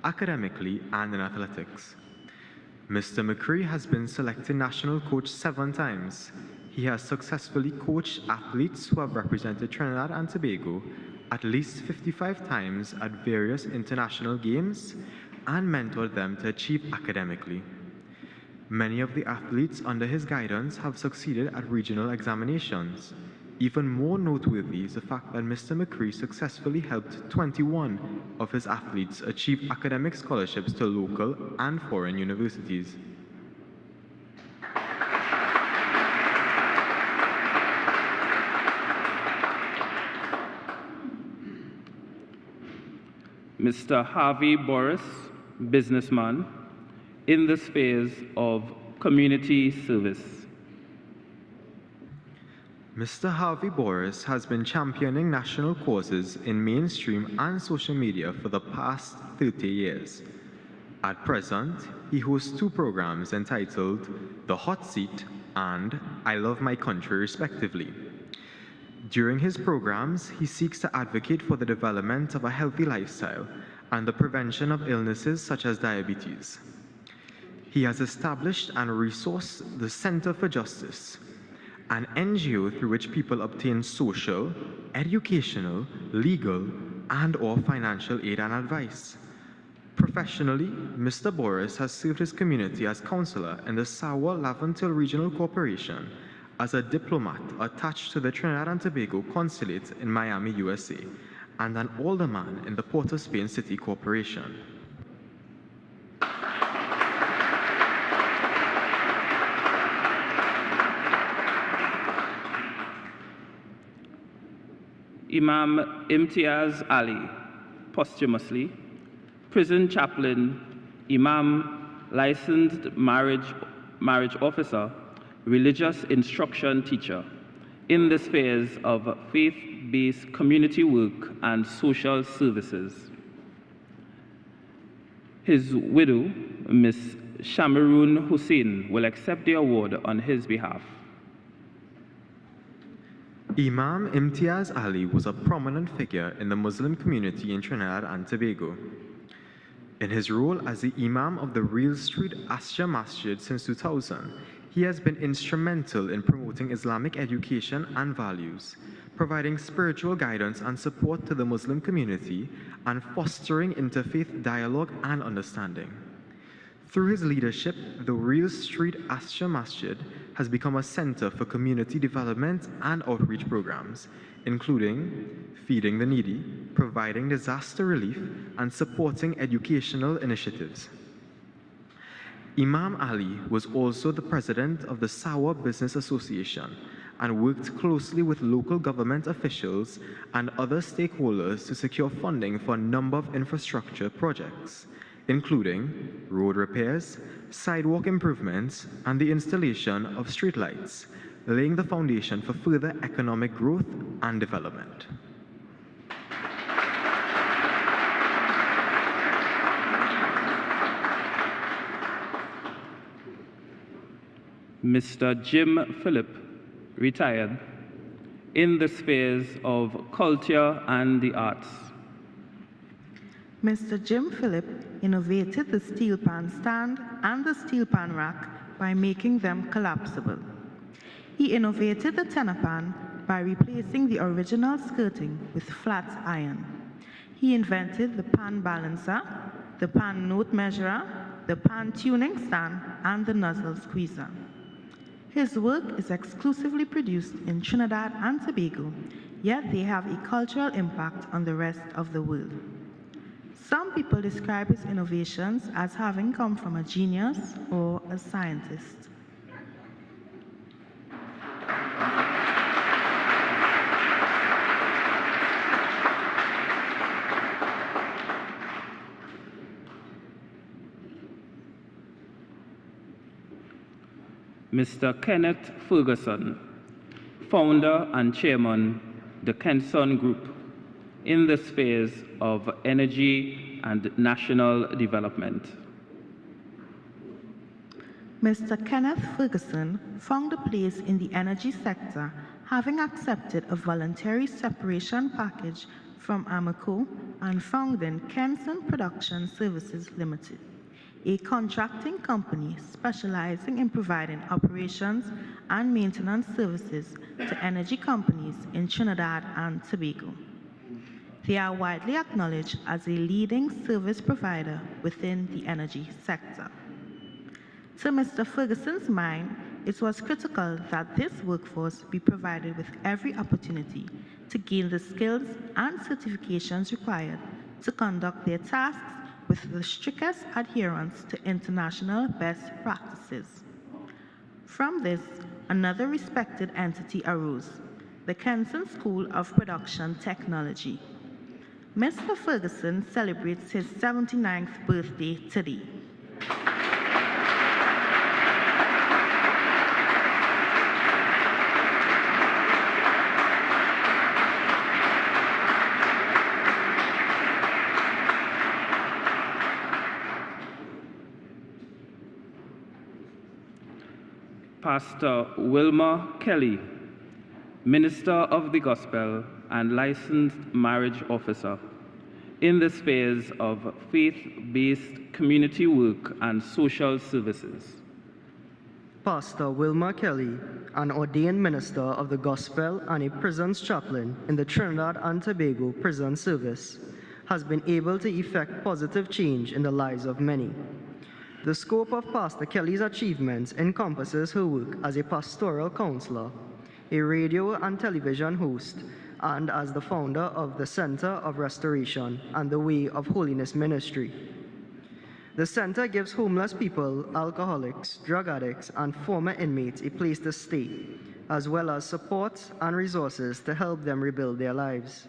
academically and in athletics. Mr. McCree has been selected national coach 7 times. He has successfully coached athletes who have represented Trinidad and Tobago at least 55 times at various international games and mentored them to achieve academically. Many of the athletes under his guidance have succeeded at regional examinations. Even more noteworthy is the fact that Mr. McCree successfully helped 21 of his athletes achieve academic scholarships to local and foreign universities. Mr. Harvey Boris, businessman in the spheres of community service. Mr. Harvey Boris has been championing national causes in mainstream and social media for the past 30 years. At present, he hosts two programs entitled The Hot Seat and I Love My Country, respectively. During his programs, he seeks to advocate for the development of a healthy lifestyle and the prevention of illnesses such as diabetes. He has established and resourced the Center for Justice, an NGO through which people obtain social, educational, legal, and/or financial aid and advice. Professionally, Mr. Boris has served his community as counselor in the Sawa-Laventille Regional Corporation, as a diplomat attached to the Trinidad and Tobago Consulate in Miami, USA, and an alderman in the Port of Spain City Corporation. Imam Imtiaz Ali, posthumously, prison chaplain, imam, licensed marriage officer, religious instruction teacher in the spheres of faith-based community work and social services. His widow, Ms. Shamaroon Hussein, will accept the award on his behalf. Imam Imtiaz Ali was a prominent figure in the Muslim community in Trinidad and Tobago. In his role as the Imam of the Real Street Asya Masjid since 2000, he has been instrumental in promoting Islamic education and values, providing spiritual guidance and support to the Muslim community, and fostering interfaith dialogue and understanding. Through his leadership, the Real Street Asya Masjid has become a center for community development and outreach programs, including feeding the needy, providing disaster relief, and supporting educational initiatives. Imam Ali was also the president of the Sawa Business Association and worked closely with local government officials and other stakeholders to secure funding for a number of infrastructure projects, including road repairs, sidewalk improvements, and the installation of streetlights, laying the foundation for further economic growth and development. Mr. Jim Phillip, retired, in the spheres of culture and the arts. Mr. Jim Phillip innovated the steel pan stand and the steel pan rack by making them collapsible. He innovated the tenor pan by replacing the original skirting with flat iron. He invented the pan balancer, the pan note measurer, the pan tuning stand, and the nozzle squeezer. His work is exclusively produced in Trinidad and Tobago, yet they have a cultural impact on the rest of the world. Some people describe his innovations as having come from a genius or a scientist. Mr. Kenneth Ferguson, founder and chairman, the Kenson Group, in the spheres of energy and national development. Mr. Kenneth Ferguson found a place in the energy sector, having accepted a voluntary separation package from Amoco and founding Kenson Production Services Limited, a contracting company specializing in providing operations and maintenance services to energy companies in Trinidad and Tobago. They are widely acknowledged as a leading service provider within the energy sector. To Mr. Ferguson's mind, it was critical that this workforce be provided with every opportunity to gain the skills and certifications required to conduct their tasks with the strictest adherence to international best practices. From this, another respected entity arose, the Kenson School of Production Technology. Mr. Ferguson celebrates his 79th birthday today. Pastor Wilma Kelly, Minister of the Gospel and Licensed Marriage Officer in the spheres of faith-based community work and social services. Pastor Wilma Kelly, an ordained minister of the gospel and a prisons chaplain in the Trinidad and Tobago Prison Service, has been able to effect positive change in the lives of many. The scope of Pastor Kelly's achievements encompasses her work as a pastoral counselor, a radio and television host, and as the founder of the Center of Restoration and the Way of Holiness Ministry. The center gives homeless people, alcoholics, drug addicts, and former inmates a place to stay, as well as support and resources to help them rebuild their lives.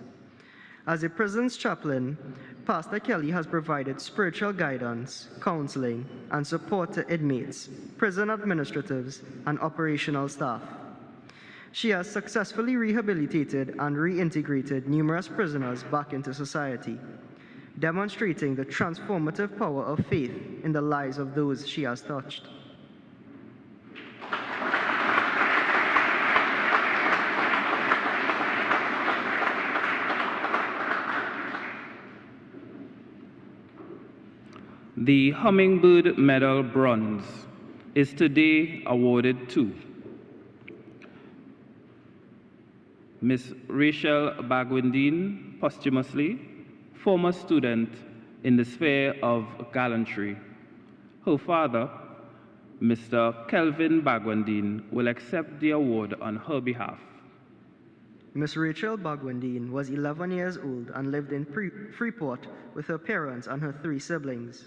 As a prisons chaplain, Pastor Kelly has provided spiritual guidance, counseling, and support to inmates, prison administratives, and operational staff. She has successfully rehabilitated and reintegrated numerous prisoners back into society, demonstrating the transformative power of faith in the lives of those she has touched. The Hummingbird Medal Bronze is today awarded to Ms. Rachel Bagwindine, posthumously, former student in the sphere of gallantry. Her father, Mr. Kelvin Bagwindine, will accept the award on her behalf. Ms. Rachel Bagwindine was 11 years old and lived in Freeport with her parents and her 3 siblings.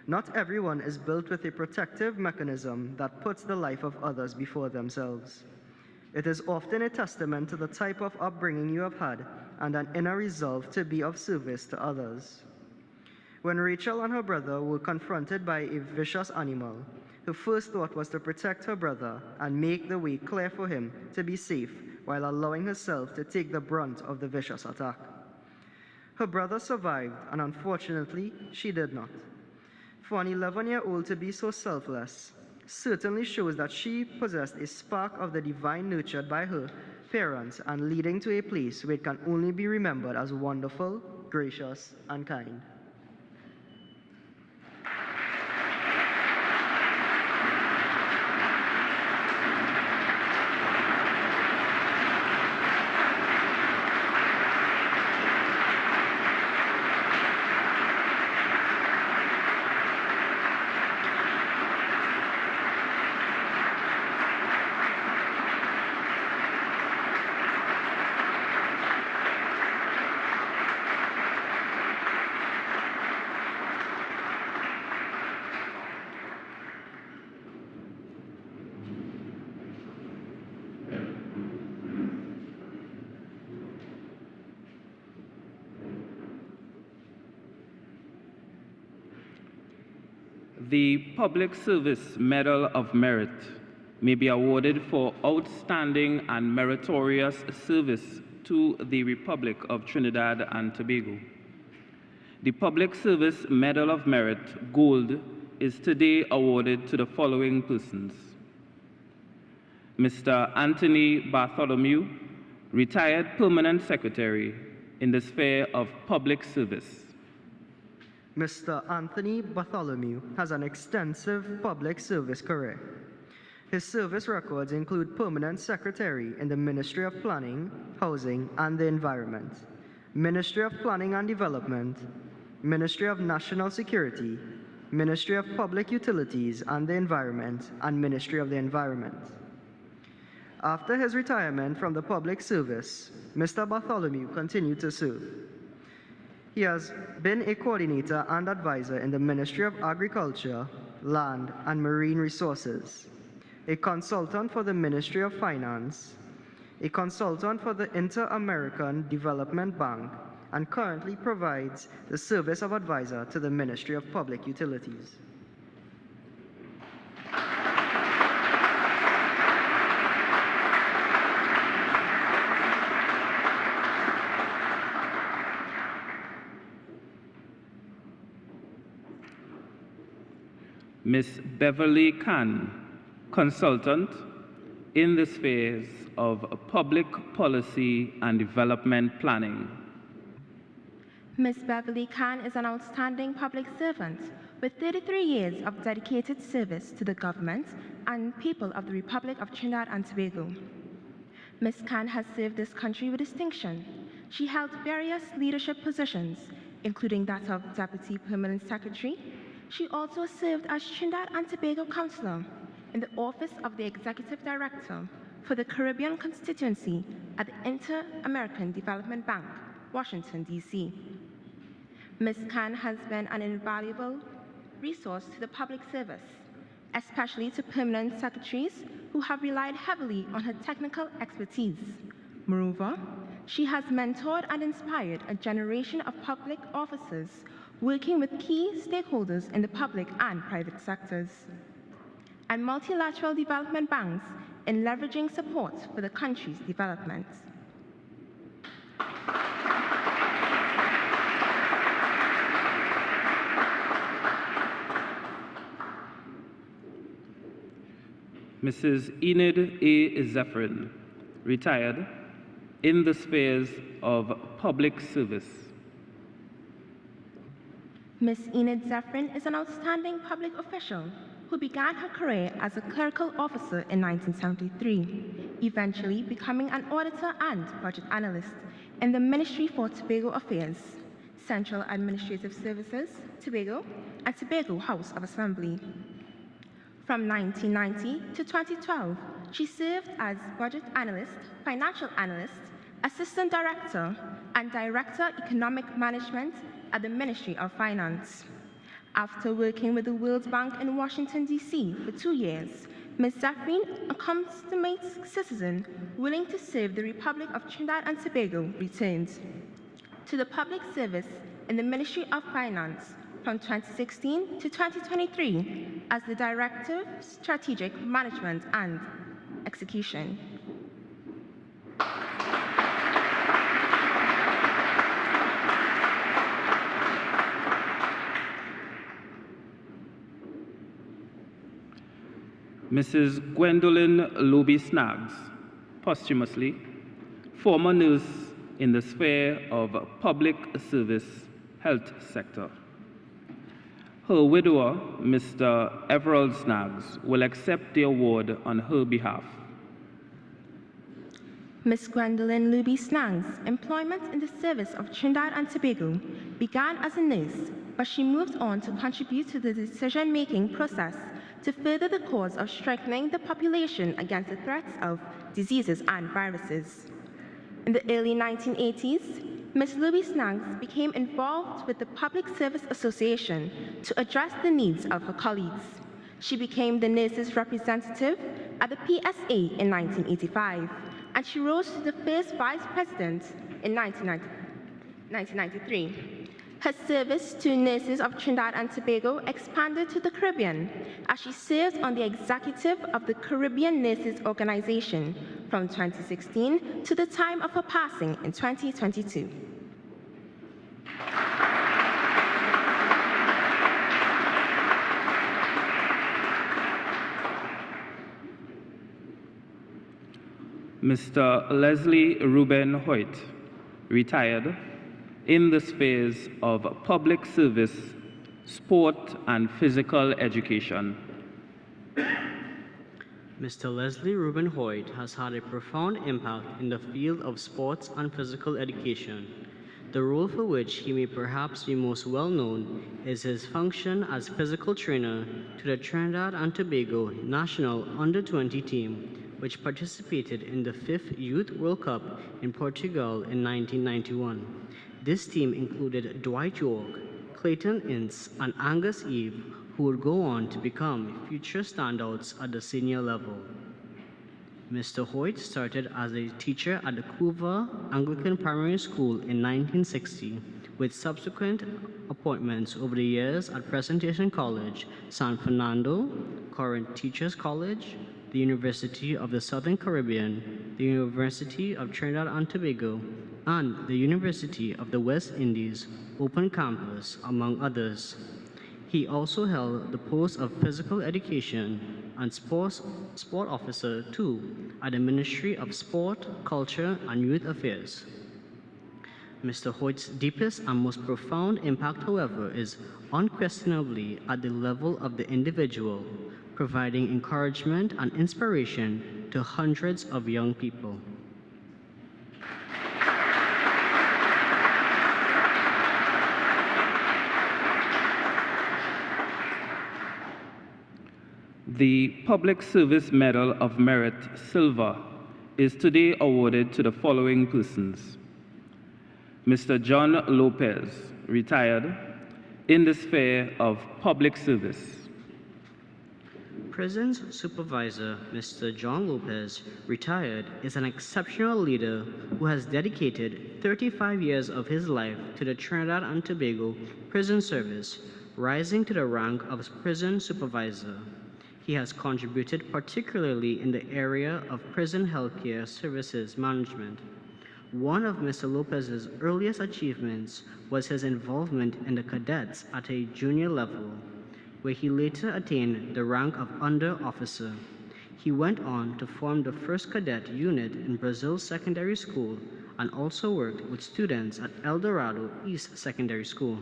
Not everyone is built with a protective mechanism that puts the life of others before themselves. It is often a testament to the type of upbringing you have had and an inner resolve to be of service to others. When Rachel and her brother were confronted by a vicious animal, her first thought was to protect her brother and make the way clear for him to be safe while allowing herself to take the brunt of the vicious attack. Her brother survived, and unfortunately, she did not. For an 11-year-old to be so selfless certainly shows that she possessed a spark of the divine nurtured by her parents and leading to a place where it can only be remembered as wonderful, gracious, and kind. The Public Service Medal of Merit may be awarded for outstanding and meritorious service to the Republic of Trinidad and Tobago. The Public Service Medal of Merit Gold is today awarded to the following persons: Mr. Anthony Bartholomew, retired Permanent Secretary in the sphere of public service. Mr. Anthony Bartholomew has an extensive public service career. His service records include Permanent Secretary in the Ministry of Planning, Housing and the Environment, Ministry of Planning and Development, Ministry of National Security, Ministry of Public Utilities and the Environment, and Ministry of the Environment. After his retirement from the public service, Mr. Bartholomew continued to serve. He has been a coordinator and advisor in the Ministry of Agriculture, Land and Marine Resources, a consultant for the Ministry of Finance, a consultant for the Inter-American Development Bank, and currently provides the service of advisor to the Ministry of Public Utilities. Ms. Beverly Khan, consultant in the spheres of public policy and development planning. Ms. Beverly Khan is an outstanding public servant with 33 years of dedicated service to the government and people of the Republic of Trinidad and Tobago. Ms. Khan has served this country with distinction. She held various leadership positions, including that of Deputy Permanent Secretary. She also served as Trinidad and Tobago Councillor in the Office of the Executive Director for the Caribbean Constituency at the Inter-American Development Bank, Washington, D.C. Ms. Khan has been an invaluable resource to the public service, especially to permanent secretaries who have relied heavily on her technical expertise. Moreover, she has mentored and inspired a generation of public officers working with key stakeholders in the public and private sectors, and multilateral development banks in leveraging support for the country's development. Mrs. Enid A. Zephyrin, retired, in the spheres of public service. Ms. Enid Zephyrin is an outstanding public official who began her career as a clerical officer in 1973, eventually becoming an auditor and budget analyst in the Ministry for Tobago Affairs, Central Administrative Services, Tobago, and Tobago House of Assembly. From 1990 to 2012, she served as budget analyst, financial analyst, assistant director, and director economic management at the Ministry of Finance. After working with the World Bank in Washington, D.C. for 2 years, Ms. Zephyrin, a consummate citizen willing to serve the Republic of Trinidad and Tobago, returned to the public service in the Ministry of Finance from 2016 to 2023 as the Director of Strategic Management and Execution. Mrs. Gwendolyn Luby Snaggs, posthumously, former nurse in the sphere of public service health sector. Her widower, Mr. Everald Snaggs, will accept the award on her behalf. Ms. Gwendolyn Luby Snaggs' employment in the service of Trinidad and Tobago began as a nurse, but she moved on to contribute to the decision-making process to further the cause of strengthening the population against the threats of diseases and viruses. In the early 1980s, Ms. Luby Snaggs became involved with the Public Service Association to address the needs of her colleagues. She became the nurses' representative at the PSA in 1985, and she rose to the first vice president in 1993. Her service to nurses of Trinidad and Tobago expanded to the Caribbean as she served on the executive of the Caribbean Nurses Organization from 2016 to the time of her passing in 2022. Mr. Leslie Ruben Hoyt, retired, in the spheres of public service, sport, and physical education. Mr. Leslie Ruben Hoyt has had a profound impact in the field of sports and physical education. The role for which he may perhaps be most well known is his function as physical trainer to the Trinidad and Tobago national under-20 team, which participated in the 5th Youth World Cup in Portugal in 1991. This team included Dwight York, Clayton Ince, and Angus Eve, who would go on to become future standouts at the senior level. Mr. Hoyt started as a teacher at the Couva Anglican Primary School in 1960, with subsequent appointments over the years at Presentation College, San Fernando, Corinth Teachers College, the University of the Southern Caribbean, the University of Trinidad and Tobago, and the University of the West Indies Open Campus, among others. He also held the post of physical education and Sport Officer 2 at the Ministry of Sport, Culture, and Youth Affairs. Mr. Hoyt's deepest and most profound impact, however, is unquestionably at the level of the individual, providing encouragement and inspiration to hundreds of young people. The Public Service Medal of Merit Silver is today awarded to the following persons: Mr. John Lopez, retired, in the sphere of public service. Prisons Supervisor Mr. John Lopez, retired, is an exceptional leader who has dedicated 35 years of his life to the Trinidad and Tobago Prison Service, rising to the rank of Prison Supervisor. He has contributed particularly in the area of prison healthcare services management. One of Mr. Lopez's earliest achievements was his involvement in the cadets at a junior level, where he later attained the rank of under officer. He went on to form the first cadet unit in Brazil's secondary school and also worked with students at El Dorado East Secondary School.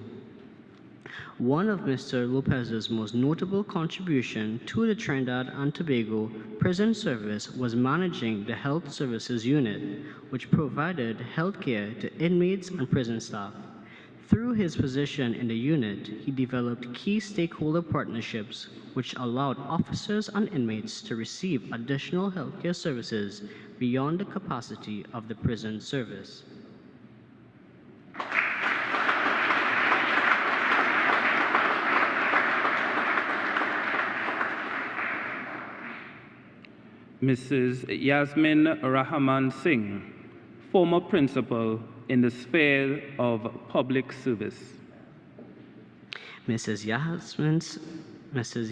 One of Mr. Lopez's most notable contributions to the Trinidad and Tobago Prison Service was managing the Health Services Unit, which provided health care to inmates and prison staff. Through his position in the unit, he developed key stakeholder partnerships, which allowed officers and inmates to receive additional healthcare services beyond the capacity of the prison service. Mrs. Yasmin Rahman Singh, former principal in the sphere of public service. Mrs.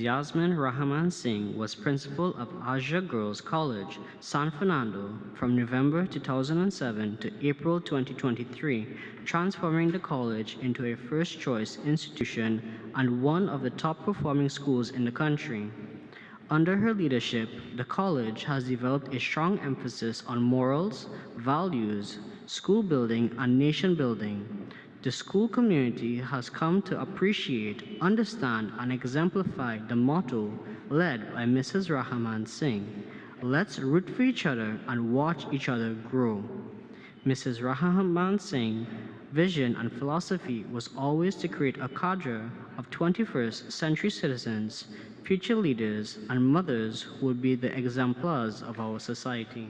Yasmin Rahman Singh was principal of Asia Girls College, San Fernando, from November 2007 to April 2023, transforming the college into a first-choice institution and one of the top-performing schools in the country. Under her leadership, the college has developed a strong emphasis on morals, values, school building, and nation building. The school community has come to appreciate, understand, and exemplify the motto led by Mrs. Rahman Singh: "Let's root for each other and watch each other grow." Mrs. Rahman Singh's vision and philosophy was always to create a cadre of 21st century citizens, future leaders, and mothers who would be the exemplars of our society.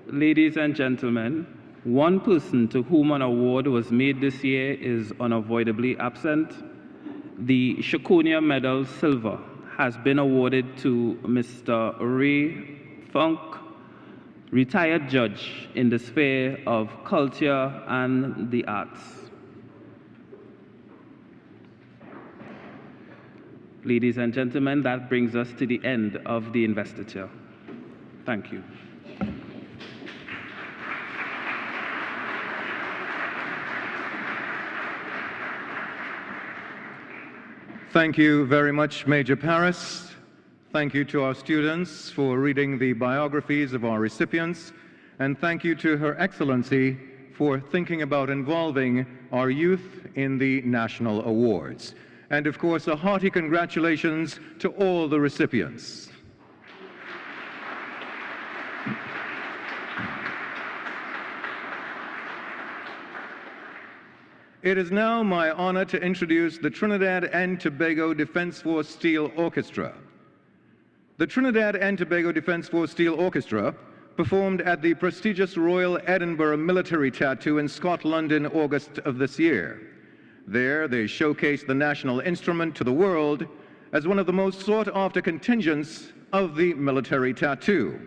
Ladies and gentlemen, one person to whom an award was made this year is unavoidably absent. The Shakonia Medal Silver has been awarded to Mr. Ray Funk, retired judge in the sphere of culture and the arts. Ladies and gentlemen, that brings us to the end of the investiture. Thank you. Thank you very much, Major Paris. Thank you to our students for reading the biographies of our recipients, and thank you to Her Excellency for thinking about involving our youth in the national awards. And of course, a hearty congratulations to all the recipients. It is now my honor to introduce the Trinidad and Tobago Defense Force Steel Orchestra. The Trinidad and Tobago Defense Force Steel Orchestra performed at the prestigious Royal Edinburgh Military Tattoo in Scotland in August of this year. There, they showcased the national instrument to the world as one of the most sought-after contingents of the military tattoo.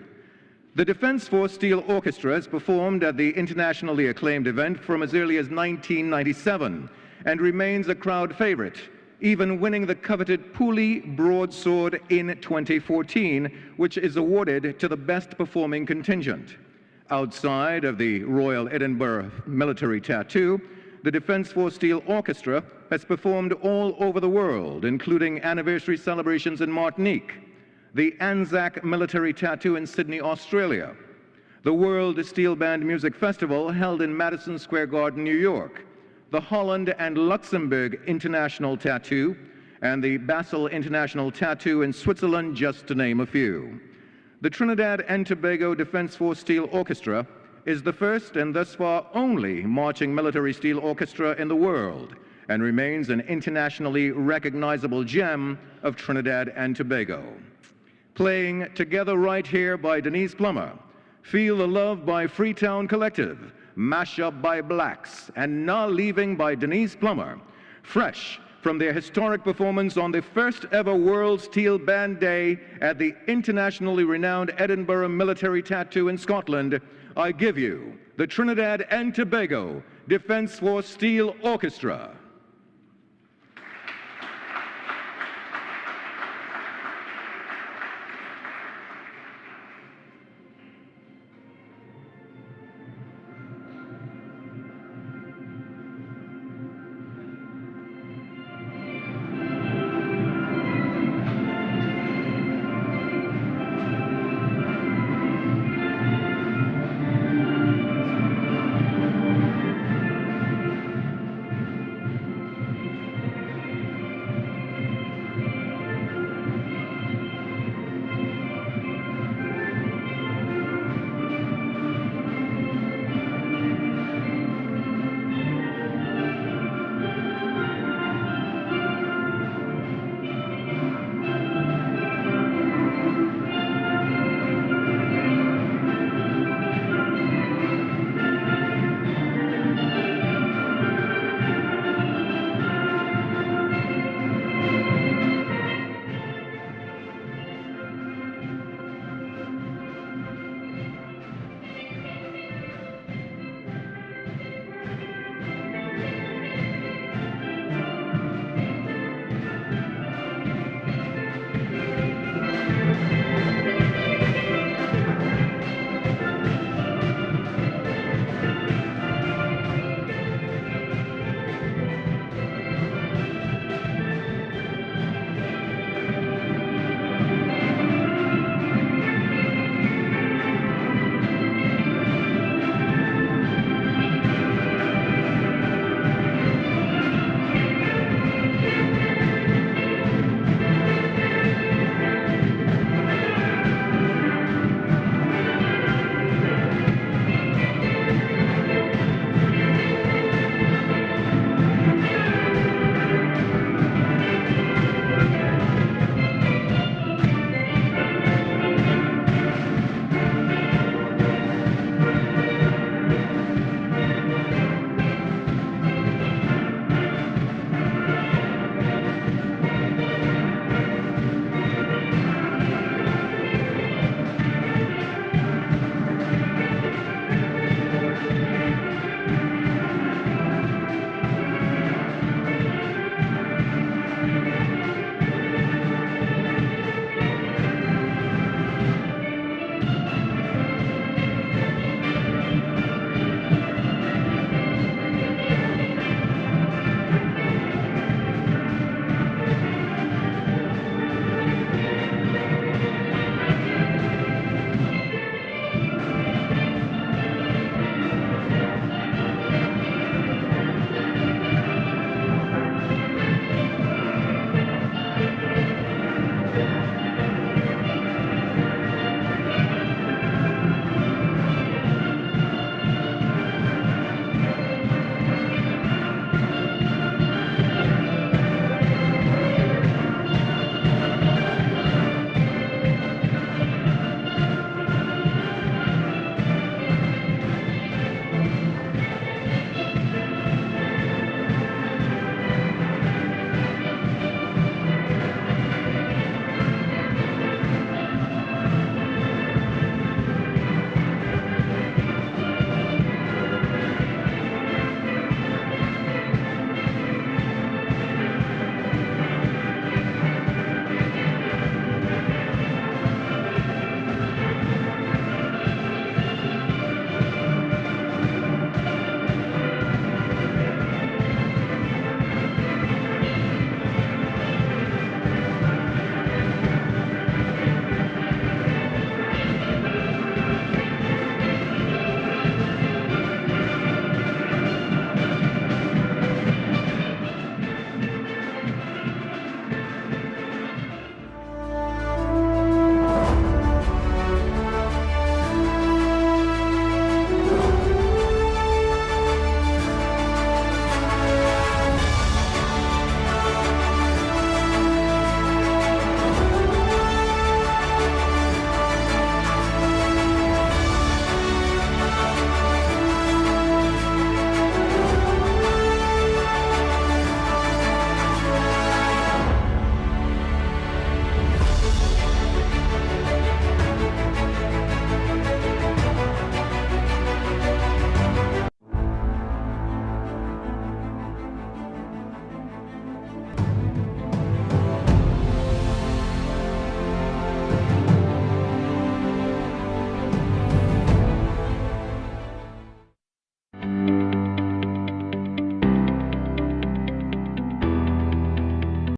The Defense Force Steel Orchestra has performed at the internationally acclaimed event from as early as 1997 and remains a crowd favorite, even winning the coveted Pooley Broadsword in 2014, which is awarded to the best performing contingent. Outside of the Royal Edinburgh Military Tattoo, the Defense Force Steel Orchestra has performed all over the world, including anniversary celebrations in Martinique, the Anzac Military Tattoo in Sydney, Australia, the World Steel Band Music Festival held in Madison Square Garden, New York, the Holland and Luxembourg International Tattoo, and the Basel International Tattoo in Switzerland, just to name a few. The Trinidad and Tobago Defense Force Steel Orchestra is the first and thus far only marching military steel orchestra in the world and remains an internationally recognizable gem of Trinidad and Tobago. Playing Together Right Here by Denise Plummer, Feel the Love by Freetown Collective, Mash Up by Blacks, and Nah Leaving by Denise Plummer, fresh from their historic performance on the first ever World Steel Band Day at the internationally renowned Edinburgh Military Tattoo in Scotland, I give you the Trinidad and Tobago Defense Force Steel Orchestra.